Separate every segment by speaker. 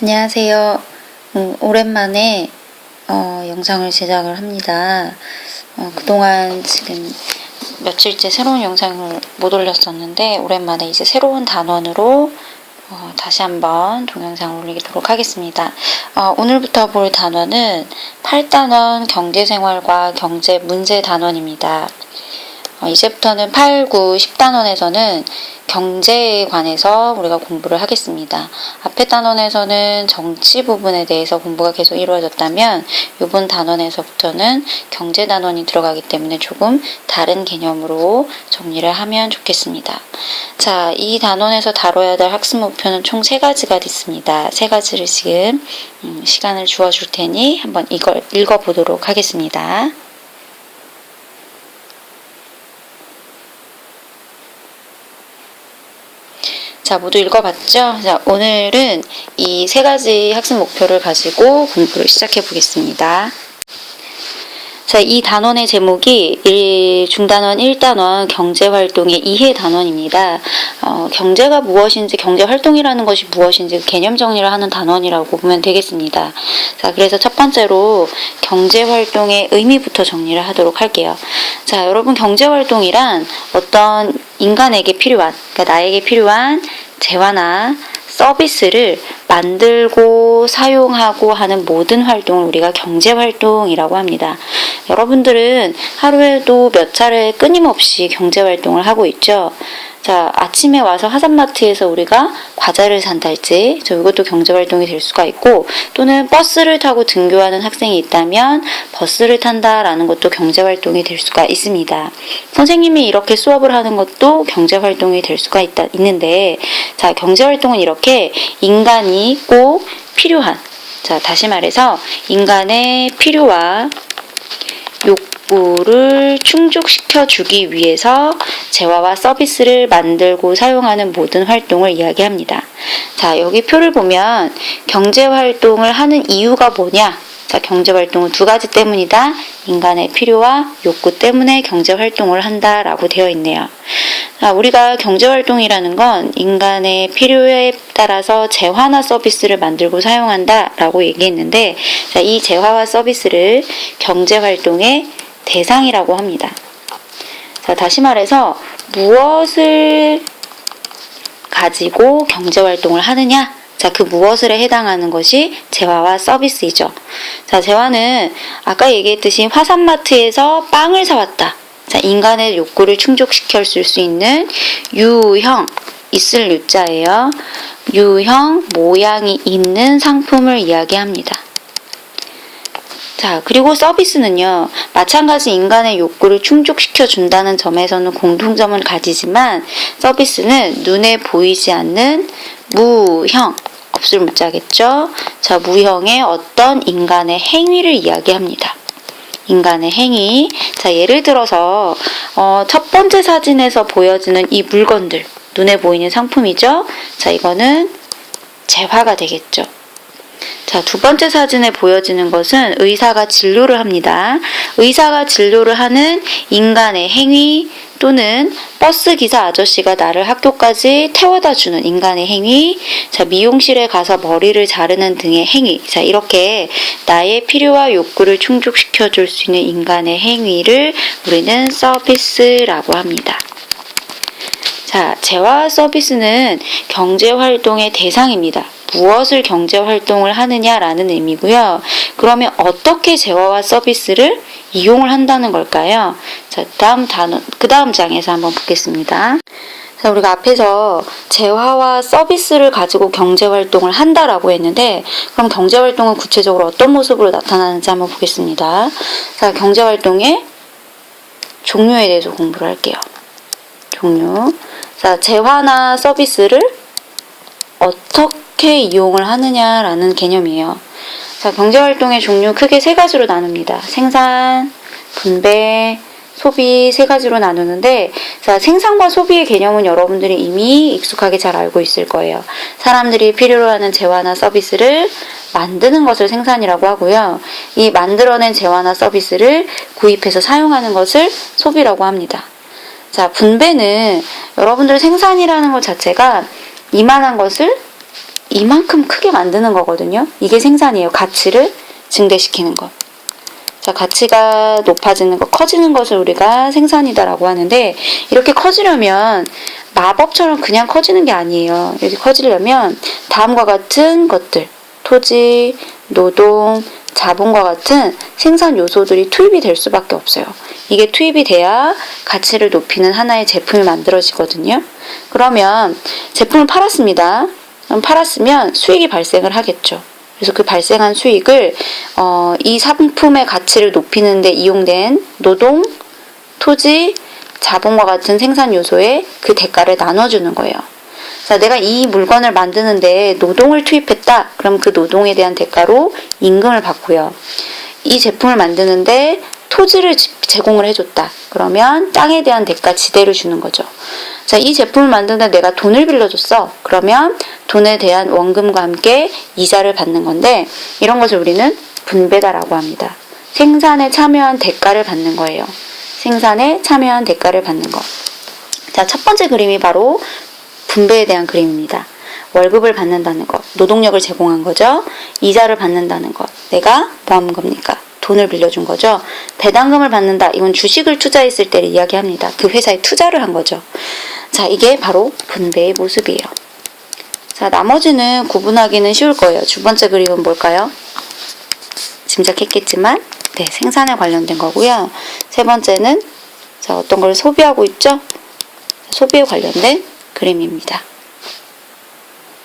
Speaker 1: 안녕하세요. 오랜만에 영상을 제작을 합니다. 그동안 지금 며칠째 새로운 영상을 못 올렸었는데 오랜만에 이제 새로운 단원으로 다시 한번 동영상을 올리도록 하겠습니다. 오늘부터 볼 단원은 8단원 경제생활과 경제문제 단원입니다. 이제부터는 8, 9, 10단원에서는 경제에 관해서 우리가 공부를 하겠습니다. 앞에 단원에서는 정치 부분에 대해서 공부가 계속 이루어졌다면 이번 단원에서부터는 경제 단원이 들어가기 때문에 조금 다른 개념으로 정리를 하면 좋겠습니다. 자, 이 단원에서 다뤄야 될 학습 목표는 총 3가지가 있습니다. 3가지를 지금 시간을 주어줄 테니 한번 이걸 읽어보도록 하겠습니다. 자, 모두 읽어봤죠? 자, 오늘은 이 3가지 학습 목표를 가지고 공부를 시작해 보겠습니다. 자, 이 단원의 제목이 중단원 1단원 경제활동의 이해 단원입니다. 경제가 무엇인지, 경제활동이라는 것이 무엇인지 개념 정리를 하는 단원이라고 보면 되겠습니다. 자, 그래서 첫 번째로 경제활동의 의미부터 정리를 하도록 할게요. 자, 여러분, 경제활동이란 어떤 인간에게 필요한, 그러니까 나에게 필요한 재화나 서비스를 만들고 사용하고 하는 모든 활동을 우리가 경제활동이라고 합니다. 여러분들은 하루에도 몇 차례 끊임없이 경제활동을 하고 있죠. 자, 아침에 와서 하산마트에서 우리가 과자를 산달지, 이것도 경제활동이 될 수가 있고, 또는 버스를 타고 등교하는 학생이 있다면 버스를 탄다라는 것도 경제활동이 될 수가 있습니다. 선생님이 이렇게 수업을 하는 것도 경제활동이 될 수가 있는데, 자, 경제활동은 이렇게 인간이 꼭 필요한, 자, 다시 말해서 인간의 필요와 욕구를 충족시켜 주기 위해서 재화와 서비스를 만들고 사용하는 모든 활동을 이야기합니다. 자, 여기 표를 보면 경제활동을 하는 이유가 뭐냐? 자, 경제활동은 2가지 때문이다. 인간의 필요와 욕구 때문에 경제활동을 한다라고 되어 있네요. 자, 우리가 경제활동이라는 건 인간의 필요에 따라서 재화나 서비스를 만들고 사용한다라고 얘기했는데, 자, 이 재화와 서비스를 경제활동의 대상이라고 합니다. 자, 다시 말해서 무엇을 가지고 경제활동을 하느냐? 자, 그 무엇을에 해당하는 것이 재화와 서비스이죠. 자, 재화는 아까 얘기했듯이 화산마트에서 빵을 사왔다. 자, 인간의 욕구를 충족시킬 수 있는 유형, 있을 유자예요. 유형, 모양이 있는 상품을 이야기합니다. 자, 그리고 서비스는요, 마찬가지 인간의 욕구를 충족시켜 준다는 점에서는 공통점을 가지지만 서비스는 눈에 보이지 않는 무형, 없을 문자겠죠. 자, 무형의 어떤 인간의 행위를 이야기합니다. 인간의 행위. 자, 예를 들어서 첫 번째 사진에서 보여지는 이 물건들, 눈에 보이는 상품이죠. 자, 이거는 재화가 되겠죠. 자, 2번째 사진에 보여지는 것은 의사가 진료를 합니다. 의사가 진료를 하는 인간의 행위, 또는 버스 기사 아저씨가 나를 학교까지 태워다 주는 인간의 행위, 자, 미용실에 가서 머리를 자르는 등의 행위. 자, 이렇게 나의 필요와 욕구를 충족시켜 줄 수 있는 인간의 행위를 우리는 서비스라고 합니다. 자, 재화와 서비스는 경제활동의 대상입니다. 무엇을 경제활동을 하느냐라는 의미고요. 그러면 어떻게 재화와 서비스를 이용을 한다는 걸까요? 자, 그 다음 장에서 한번 보겠습니다. 자, 우리가 앞에서 재화와 서비스를 가지고 경제활동을 한다라고 했는데, 그럼 경제활동은 구체적으로 어떤 모습으로 나타나는지 한번 보겠습니다. 자, 경제활동의 종류에 대해서 공부를 할게요. 종류. 자, 재화나 서비스를 어떻게 이용을 하느냐라는 개념이에요. 자, 경제활동의 종류 크게 3가지로 나눕니다. 생산, 분배, 소비 3가지로 나누는데, 자, 생산과 소비의 개념은 여러분들이 이미 익숙하게 잘 알고 있을 거예요. 사람들이 필요로 하는 재화나 서비스를 만드는 것을 생산이라고 하고요. 이 만들어낸 재화나 서비스를 구입해서 사용하는 것을 소비라고 합니다. 자, 분배는 여러분들 생산이라는 것 자체가 이만한 것을 이만큼 크게 만드는 거거든요. 이게 생산이에요. 가치를 증대시키는 것. 자, 가치가 높아지는 것, 커지는 것을 우리가 생산이다라고 하는데, 이렇게 커지려면 마법처럼 그냥 커지는 게 아니에요. 이렇게 커지려면 다음과 같은 것들, 토지, 노동, 자본과 같은 생산 요소들이 투입이 될 수밖에 없어요. 이게 투입이 돼야 가치를 높이는 하나의 제품이 만들어지거든요. 그러면 제품을 팔았습니다. 그럼 팔았으면 수익이 발생을 하겠죠. 그래서 그 발생한 수익을 이 상품의 가치를 높이는 데 이용된 노동, 토지, 자본과 같은 생산 요소에 그 대가를 나눠주는 거예요. 자, 내가 이 물건을 만드는데 노동을 투입했다. 그럼 그 노동에 대한 대가로 임금을 받고요. 이 제품을 만드는데 토지를 제공을 해줬다. 그러면 땅에 대한 대가 지대를 주는 거죠. 자, 이 제품을 만드는데 내가 돈을 빌려줬어. 그러면 돈에 대한 원금과 함께 이자를 받는 건데, 이런 것을 우리는 분배다라고 합니다. 생산에 참여한 대가를 받는 거예요. 생산에 참여한 대가를 받는 것. 자, 첫 번째 그림이 바로 분배에 대한 그림입니다. 월급을 받는다는 것, 노동력을 제공한 거죠. 이자를 받는다는 것, 내가 뭐 하는 겁니까? 돈을 빌려준 거죠. 배당금을 받는다. 이건 주식을 투자했을 때를 이야기합니다. 그 회사에 투자를 한 거죠. 자, 이게 바로 분배의 모습이에요. 자, 나머지는 구분하기는 쉬울 거예요. 두 번째 그림은 뭘까요? 짐작했겠지만, 네, 생산에 관련된 거고요. 세 번째는 자, 어떤 걸 소비하고 있죠? 소비에 관련된 그림입니다.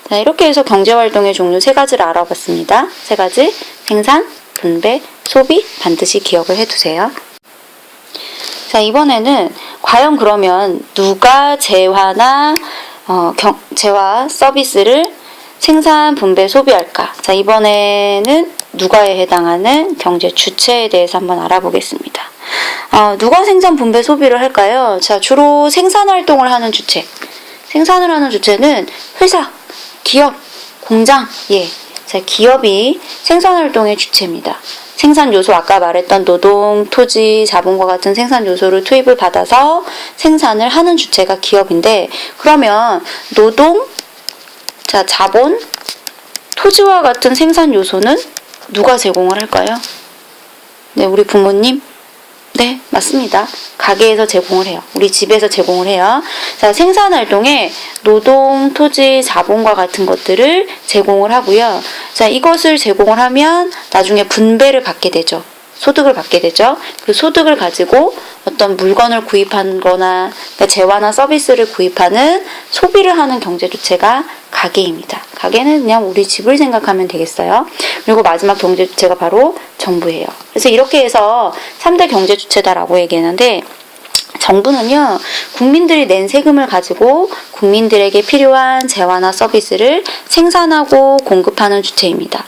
Speaker 1: 자, 이렇게 해서 경제활동의 종류 세 가지를 알아봤습니다. 세 가지, 생산, 분배, 소비 반드시 기억을 해두세요. 자, 이번에는 과연 그러면 누가 재화나 재화 서비스를 생산, 분배, 소비할까? 자, 이번에는 누가에 해당하는 경제 주체에 대해서 한번 알아보겠습니다. 누가 생산, 분배, 소비를 할까요? 자, 주로 생산 활동을 하는 주체. 생산을 하는 주체는 회사, 기업, 공장, 예. 자, 기업이 생산 활동의 주체입니다. 생산 요소, 아까 말했던 노동, 토지, 자본과 같은 생산 요소를 투입을 받아서 생산을 하는 주체가 기업인데, 그러면 노동, 자, 자본, 토지와 같은 생산 요소는 누가 제공을 할까요? 네, 우리 부모님? 네, 맞습니다. 가게에서 제공을 해요. 우리 집에서 제공을 해요. 자, 생산 활동에 노동, 토지, 자본과 같은 것들을 제공을 하고요. 자, 이것을 제공을 하면 나중에 분배를 받게 되죠. 소득을 받게 되죠. 그 소득을 가지고 어떤 물건을 구입한 거나 재화나 서비스를 구입하는 소비를 하는 경제 주체가 가게입니다. 가게는 그냥 우리 집을 생각하면 되겠어요. 그리고 마지막 경제 주체가 바로 정부예요. 그래서 이렇게 해서 3대 경제 주체다라고 얘기하는데, 정부는요, 국민들이 낸 세금을 가지고 국민들에게 필요한 재화나 서비스를 생산하고 공급하는 주체입니다.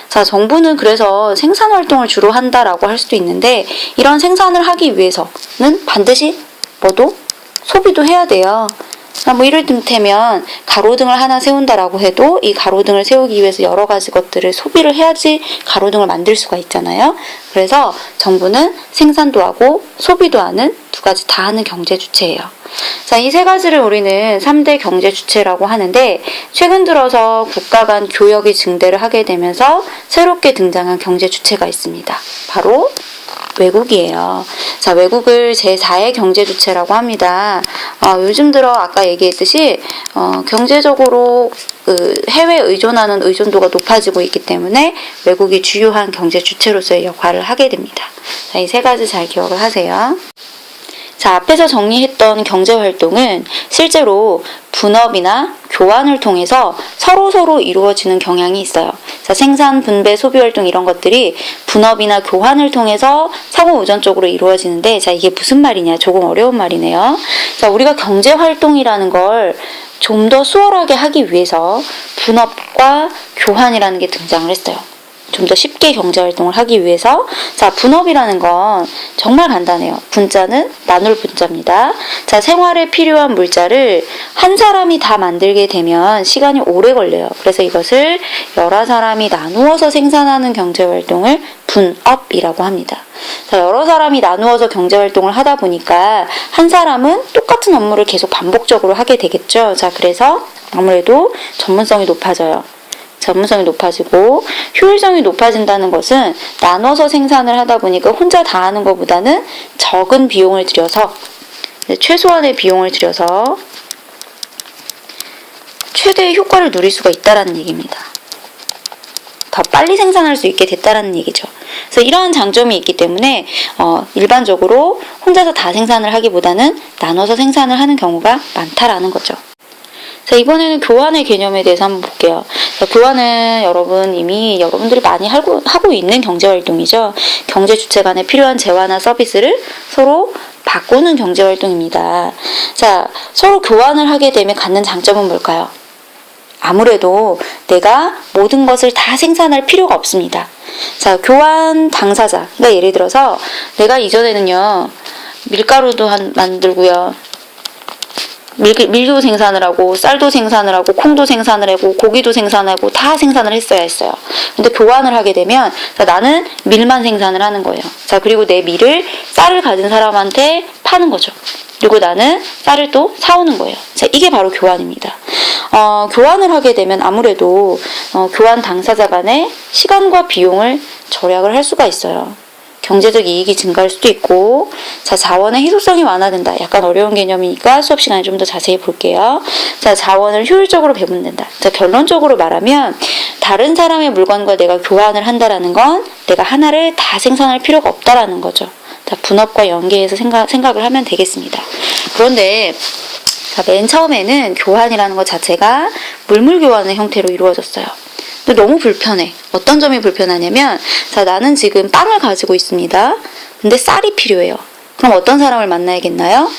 Speaker 1: 자, 정부는 그래서 생산 활동을 주로 한다라고 할 수도 있는데, 이런 생산을 하기 위해서는 반드시 뭐도 소비도 해야 돼요. 뭐 이를테면 가로등을 하나 세운다라고 해도 이 가로등을 세우기 위해서 여러 가지 것들을 소비를 해야지 가로등을 만들 수가 있잖아요. 그래서 정부는 생산도 하고 소비도 하는 두 가지 다 하는 경제 주체예요. 자, 이 세 가지를 우리는 3대 경제 주체라고 하는데, 최근 들어서 국가 간 교역이 증대를 하게 되면서 새롭게 등장한 경제 주체가 있습니다. 바로 외국이에요. 자, 외국을 제4의 경제 주체라고 합니다. 요즘 들어 아까 얘기했듯이 경제적으로 해외 의존하는 의존도가 높아지고 있기 때문에 외국이 주요한 경제 주체로서의 역할을 하게 됩니다. 자, 이 세 가지 잘 기억을 하세요. 자, 앞에서 정리했던 경제활동은 실제로 분업이나 교환을 통해서 서로 이루어지는 경향이 있어요. 자, 생산, 분배, 소비활동 이런 것들이 분업이나 교환을 통해서 상호우전적으로 이루어지는데, 자, 이게 무슨 말이냐? 조금 어려운 말이네요. 자, 우리가 경제활동이라는 걸 좀 더 수월하게 하기 위해서 분업과 교환이라는 게 등장을 했어요. 좀 더 쉽게 경제활동을 하기 위해서. 자, 분업이라는 건 정말 간단해요. 분자는 나눌 분자입니다. 자, 생활에 필요한 물자를 한 사람이 다 만들게 되면 시간이 오래 걸려요. 그래서 이것을 여러 사람이 나누어서 생산하는 경제활동을 분업이라고 합니다. 자, 여러 사람이 나누어서 경제활동을 하다 보니까 한 사람은 똑같은 업무를 계속 반복적으로 하게 되겠죠. 자, 그래서 아무래도 전문성이 높아져요. 전문성이 높아지고, 효율성이 높아진다는 것은 나눠서 생산을 하다 보니까 혼자 다 하는 것보다는 적은 비용을 들여서, 최소한의 비용을 들여서 최대의 효과를 누릴 수가 있다는 얘기입니다. 더 빨리 생산할 수 있게 됐다는 얘기죠. 그래서 이러한 장점이 있기 때문에 일반적으로 혼자서 다 생산을 하기보다는 나눠서 생산을 하는 경우가 많다라는 거죠. 자, 이번에는 교환의 개념에 대해서 한번 볼게요. 자, 교환은 이미 여러분들이 많이 하고 있는 경제활동이죠. 경제 주체 간에 필요한 재화나 서비스를 서로 바꾸는 경제활동입니다. 자, 서로 교환을 하게 되면 갖는 장점은 뭘까요? 아무래도 내가 모든 것을 다 생산할 필요가 없습니다. 자, 교환 당사자. 그러니까 예를 들어서 내가 이전에는요, 밀가루도 만들고요, 밀도 생산을 하고, 쌀도 생산을 하고, 콩도 생산을 하고, 고기도 생산하고, 다 생산을 했어야 했어요. 근데 교환을 하게 되면, 자, 나는 밀만 생산을 하는 거예요. 자, 그리고 내 밀을 쌀을 가진 사람한테 파는 거죠. 그리고 나는 쌀을 또 사오는 거예요. 자, 이게 바로 교환입니다. 교환을 하게 되면 아무래도 교환 당사자 간의 시간과 비용을 절약을 할 수가 있어요. 경제적 이익이 증가할 수도 있고, 자, 자원의 희소성이 완화된다. 약간 어려운 개념이니까 수업 시간에 좀 더 자세히 볼게요. 자, 자원을 효율적으로 배분된다. 자, 결론적으로 말하면 다른 사람의 물건과 내가 교환을 한다라는 건 내가 하나를 다 생산할 필요가 없다라는 거죠. 자, 분업과 연계해서 생각을 하면 되겠습니다. 그런데 자, 맨 처음에는 교환이라는 것 자체가 물물 교환의 형태로 이루어졌어요. 근데 너무 불편해. 어떤 점이 불편하냐면, 자, 나는 지금 빵을 가지고 있습니다. 근데 쌀이 필요해요. 그럼 어떤 사람을 만나야겠나요?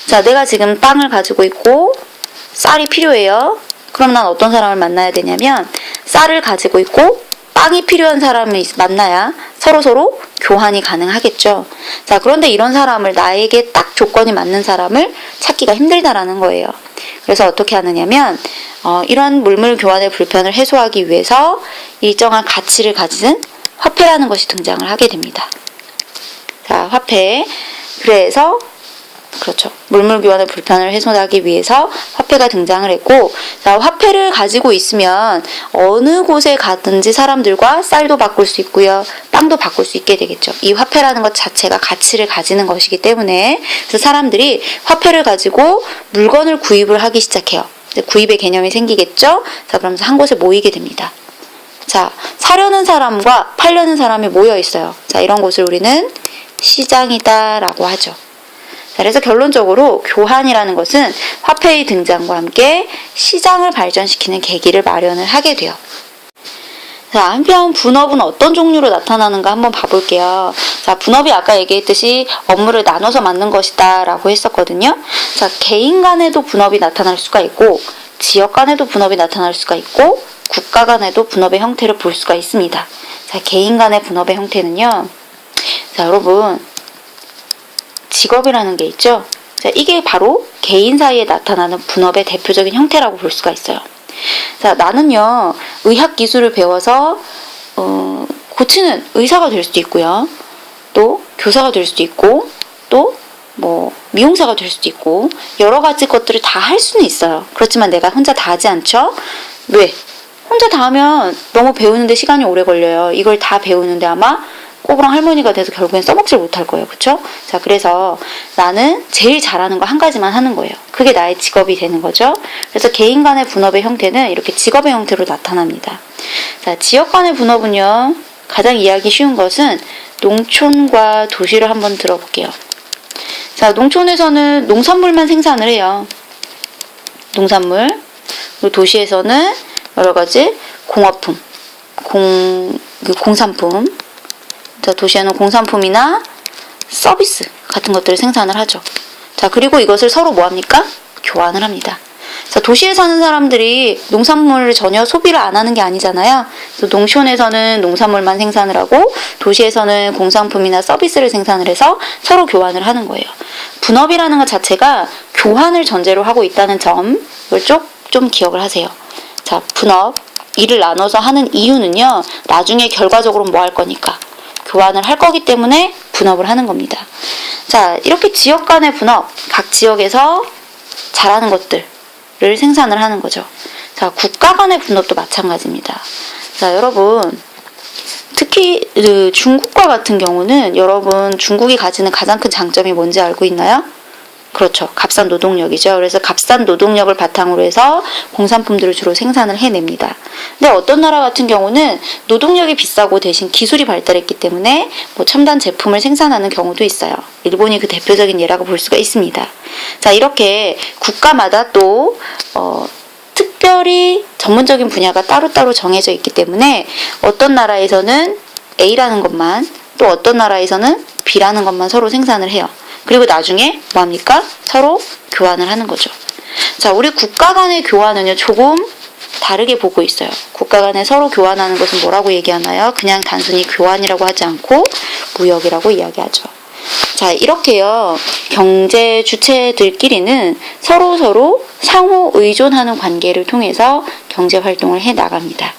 Speaker 1: 자, 내가 지금 빵을 가지고 있고 쌀이 필요해요. 그럼 난 어떤 사람을 만나야 되냐면, 쌀을 가지고 있고 빵이 필요한 사람을 만나야 서로 교환이 가능하겠죠. 자, 그런데 이런 사람을, 나에게 딱 조건이 맞는 사람을 찾기가 힘들다라는 거예요. 그래서 어떻게 하느냐면, 이러한 물물 교환의 불편을 해소하기 위해서 일정한 가치를 가진 화폐라는 것이 등장을 하게 됩니다. 자, 화폐. 그래서 그렇죠. 물물 교환의 불편을 해소하기 위해서 화폐가 등장을 했고, 자, 화폐를 가지고 있으면 어느 곳에 가든지 사람들과 쌀도 바꿀 수 있고요, 빵도 바꿀 수 있게 되겠죠. 이 화폐라는 것 자체가 가치를 가지는 것이기 때문에, 그래서 사람들이 화폐를 가지고 물건을 구입을 하기 시작해요. 구입의 개념이 생기겠죠. 자, 그러면서 한 곳에 모이게 됩니다. 자, 사려는 사람과 팔려는 사람이 모여 있어요. 자, 이런 곳을 우리는 시장이다라고 하죠. 그래서 결론적으로 교환이라는 것은 화폐의 등장과 함께 시장을 발전시키는 계기를 마련을 하게 돼요. 자, 한편 분업은 어떤 종류로 나타나는가 한번 봐볼게요. 자, 분업이 아까 얘기했듯이 업무를 나눠서 맡는 것이다 라고 했었거든요. 자, 개인 간에도 분업이 나타날 수가 있고, 지역 간에도 분업이 나타날 수가 있고, 국가 간에도 분업의 형태를 볼 수가 있습니다. 자, 개인 간의 분업의 형태는요, 자, 여러분, 직업이라는 게 있죠. 자, 이게 바로 개인 사이에 나타나는 분업의 대표적인 형태라고 볼 수가 있어요. 자, 나는요, 의학 기술을 배워서 고치는 의사가 될 수도 있고요, 또 교사가 될 수도 있고, 또 미용사가 될 수도 있고, 여러 가지 것들을 다 할 수는 있어요. 그렇지만 내가 혼자 다 하지 않죠? 왜? 혼자 다 하면 너무 배우는데 시간이 오래 걸려요. 이걸 다 배우는데 아마 꼬부랑 할머니가 돼서 결국엔 써먹질 못할 거예요. 그쵸? 자, 그래서 나는 제일 잘하는 거 한 가지만 하는 거예요. 그게 나의 직업이 되는 거죠. 그래서 개인 간의 분업의 형태는 이렇게 직업의 형태로 나타납니다. 자, 지역 간의 분업은요, 가장 이해하기 쉬운 것은 농촌과 도시를 한번 들어볼게요. 자, 농촌에서는 농산물만 생산을 해요. 농산물. 그리고 도시에서는 여러 가지 공업품, 공산품. 자, 도시에는 공산품이나 서비스 같은 것들을 생산을 하죠. 자, 그리고 이것을 서로 뭐합니까? 교환을 합니다. 자, 도시에 사는 사람들이 농산물을 전혀 소비를 안 하는 게 아니잖아요. 그래서 농촌에서는 농산물만 생산을 하고, 도시에서는 공산품이나 서비스를 생산을 해서 서로 교환을 하는 거예요. 분업이라는 것 자체가 교환을 전제로 하고 있다는 점, 이걸 좀 기억을 하세요. 자, 분업, 일을 나눠서 하는 이유는요, 나중에 결과적으로 뭐 할 거니까 교환을 할 거기 때문에 분업을 하는 겁니다. 자, 이렇게 지역 간의 분업, 각 지역에서 잘하는 것들을 생산을 하는 거죠. 자, 국가 간의 분업도 마찬가지입니다. 자, 여러분 특히 중국과 같은 경우는 여러분 중국이 가지는 가장 큰 장점이 뭔지 알고 있나요? 그렇죠. 값싼 노동력이죠. 그래서 값싼 노동력을 바탕으로 해서 공산품들을 주로 생산을 해냅니다. 근데 어떤 나라 같은 경우는 노동력이 비싸고 대신 기술이 발달했기 때문에 뭐 첨단 제품을 생산하는 경우도 있어요. 일본이 그 대표적인 예라고 볼 수가 있습니다. 자, 이렇게 국가마다 또 특별히 전문적인 분야가 따로따로 정해져 있기 때문에 어떤 나라에서는 A라는 것만, 또 어떤 나라에서는 B라는 것만 서로 생산을 해요. 그리고 나중에 뭐합니까? 서로 교환을 하는 거죠. 자, 우리 국가 간의 교환은요, 조금 다르게 보고 있어요. 국가 간에 서로 교환하는 것은 뭐라고 얘기하나요? 그냥 단순히 교환이라고 하지 않고 무역이라고 이야기하죠. 자, 이렇게요, 경제 주체들끼리는 서로 상호 의존하는 관계를 통해서 경제 활동을 해 나갑니다.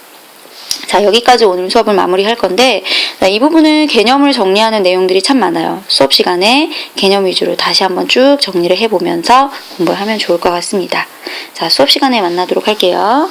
Speaker 1: 자, 여기까지 오늘 수업을 마무리할 건데, 이 부분은 개념을 정리하는 내용들이 참 많아요. 수업 시간에 개념 위주로 다시 한번 쭉 정리를 해보면서 공부를 하면 좋을 것 같습니다. 자, 수업 시간에 만나도록 할게요.